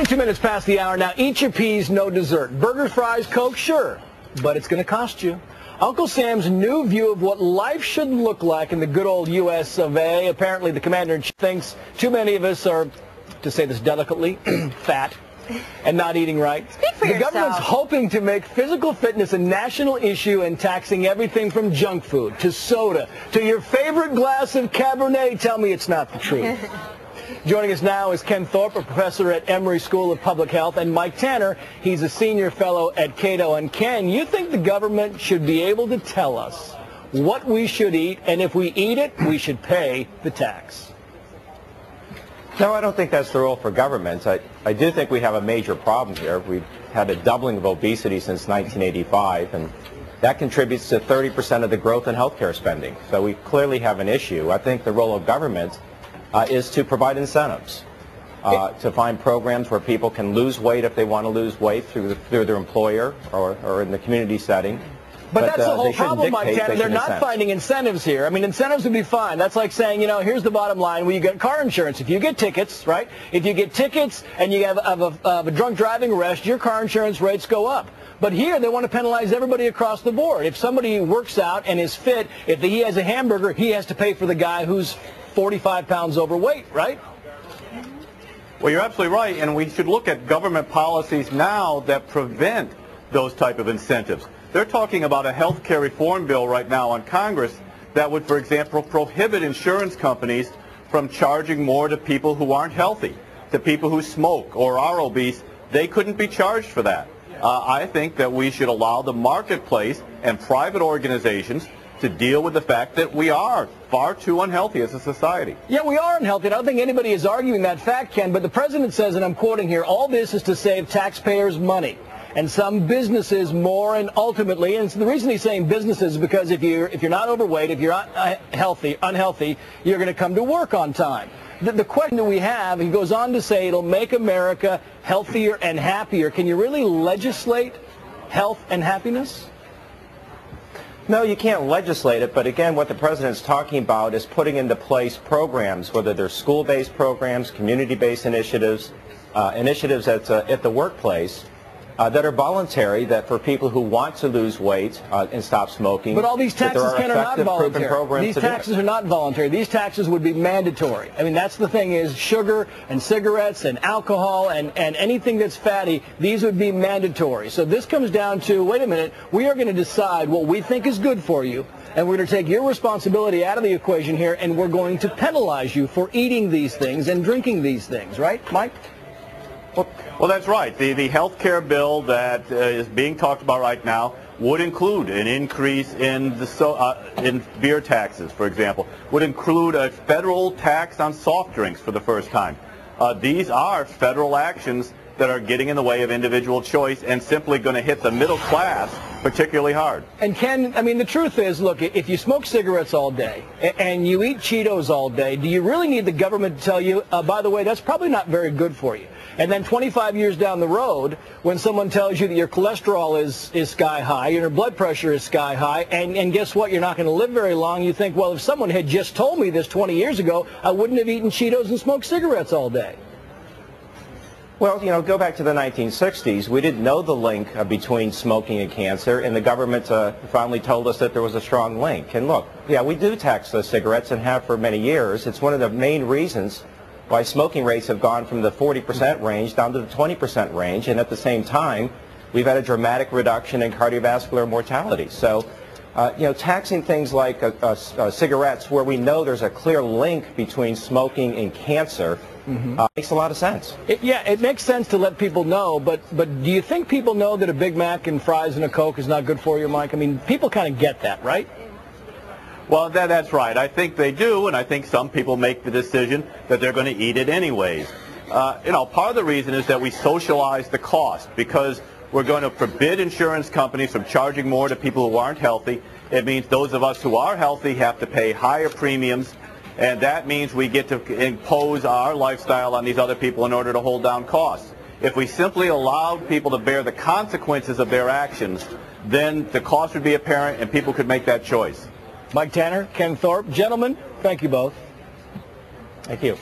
22 minutes past the hour now. Eat your peas, no dessert. Burgers, fries, Coke, sure, but it's going to cost you. Uncle Sam's new view of what life should look like in the good old U.S. of A. Apparently, the commander-in-chief thinks too many of us are, to say this delicately, fat and not eating right. Speak for the yourself. government's hoping to make physical fitness a national issue and taxing everything from junk food to soda to your favorite glass of Cabernet. Tell me it's not the truth. Joining us now is Ken Thorpe, a professor at Emory School of Public Health, and Mike Tanner. He's a senior fellow at Cato. And Ken, you think the government should be able to tell us what we should eat, and if we eat it, we should pay the tax? No, I don't think that's the role for governments. I do think we have a major problem here. We've had a doubling of obesity since 1985, and that contributes to 30% of the growth in healthcare spending. So we clearly have an issue. I think the role of government is to provide incentives, to find programs where people can lose weight if they want to lose weight through their employer or in the community setting. But that's the whole problem, Mike Tanner. They're not finding incentives here. I mean, incentives would be fine. That's like saying, you know, here's the bottom line. Well, you get car insurance. If you get tickets, right? If you get tickets and you have a drunk driving arrest, your car insurance rates go up. But here, they want to penalize everybody across the board. If somebody works out and is fit, if he has a hamburger, he has to pay for the guy who's 45 pounds overweight, right? Well, you're absolutely right, and we should look at government policies now that prevent those type of incentives. They're talking about a health care reform bill right now on Congress that would, for example, prohibit insurance companies from charging more to people who aren't healthy, to people who smoke or are obese. They couldn't be charged for that. I think that we should allow the marketplace and private organizations to deal with the fact that we are far too unhealthy as a society. Yeah, we are unhealthy. I don't think anybody is arguing that fact, Ken, but the president says, and I'm quoting here, all this is to save taxpayers money and some businesses more, and ultimately, and the reason he's saying businesses is because if you're not overweight, if you're not unhealthy, you're going to come to work on time. The question that we have, he goes on to say, it'll make America healthier and happier. Can you really legislate health and happiness? No, you can't legislate it, but again, what the president's talking about is putting into place programs, whether they're school-based programs, community-based initiatives, initiatives at the workplace, that are voluntary, that for people who want to lose weight and stop smoking. But all these taxes, Ken, are not voluntary. These taxes are not voluntary. These taxes would be mandatory. I mean, that's the thing is sugar and cigarettes and alcohol and anything that's fatty, these would be mandatory. So this comes down to, wait a minute, we are going to decide what we think is good for you, and we're going to take your responsibility out of the equation here, and we're going to penalize you for eating these things and drinking these things, right, Mike? Well, that's right. The health care bill that is being talked about right now would include an increase in in beer taxes, for example, would include a federal tax on soft drinks for the first time. These are federal actions that are getting in the way of individual choice and simply going to hit the middle class particularly hard. And Ken, I mean, the truth is, look, if you smoke cigarettes all day and you eat Cheetos all day, do you really need the government to tell you, by the way, that's probably not very good for you? And then 25 years down the road, when someone tells you that your cholesterol is sky high, your blood pressure is sky high, and guess what, you're not going to live very long, you think, well, if someone had just told me this 20 years ago, I wouldn't have eaten Cheetos and smoked cigarettes all day. Well, you know, go back to the 1960s. We didn't know the link between smoking and cancer, and the government finally told us that there was a strong link. And look, yeah, we do tax those cigarettes and have for many years. It's one of the main reasons why smoking rates have gone from the 40% range down to the 20% range, and at the same time, we've had a dramatic reduction in cardiovascular mortality. So, you know, taxing things like cigarettes, where we know there's a clear link between smoking and cancer, makes a lot of sense. It makes sense to let people know, but do you think people know that a Big Mac and fries and a Coke is not good for you, Mike? I mean, people kind of get that, right? Well, that's right. I think they do, and I think some people make the decision that they're going to eat it anyways. You know, part of the reason is that we socialize the cost, because we're going to forbid insurance companies from charging more to people who aren't healthy. It means those of us who are healthy have to pay higher premiums, and that means we get to impose our lifestyle on these other people in order to hold down costs. If we simply allowed people to bear the consequences of their actions, then the cost would be apparent and people could make that choice. Mike Tanner, Ken Thorpe, gentlemen, thank you both. Thank you.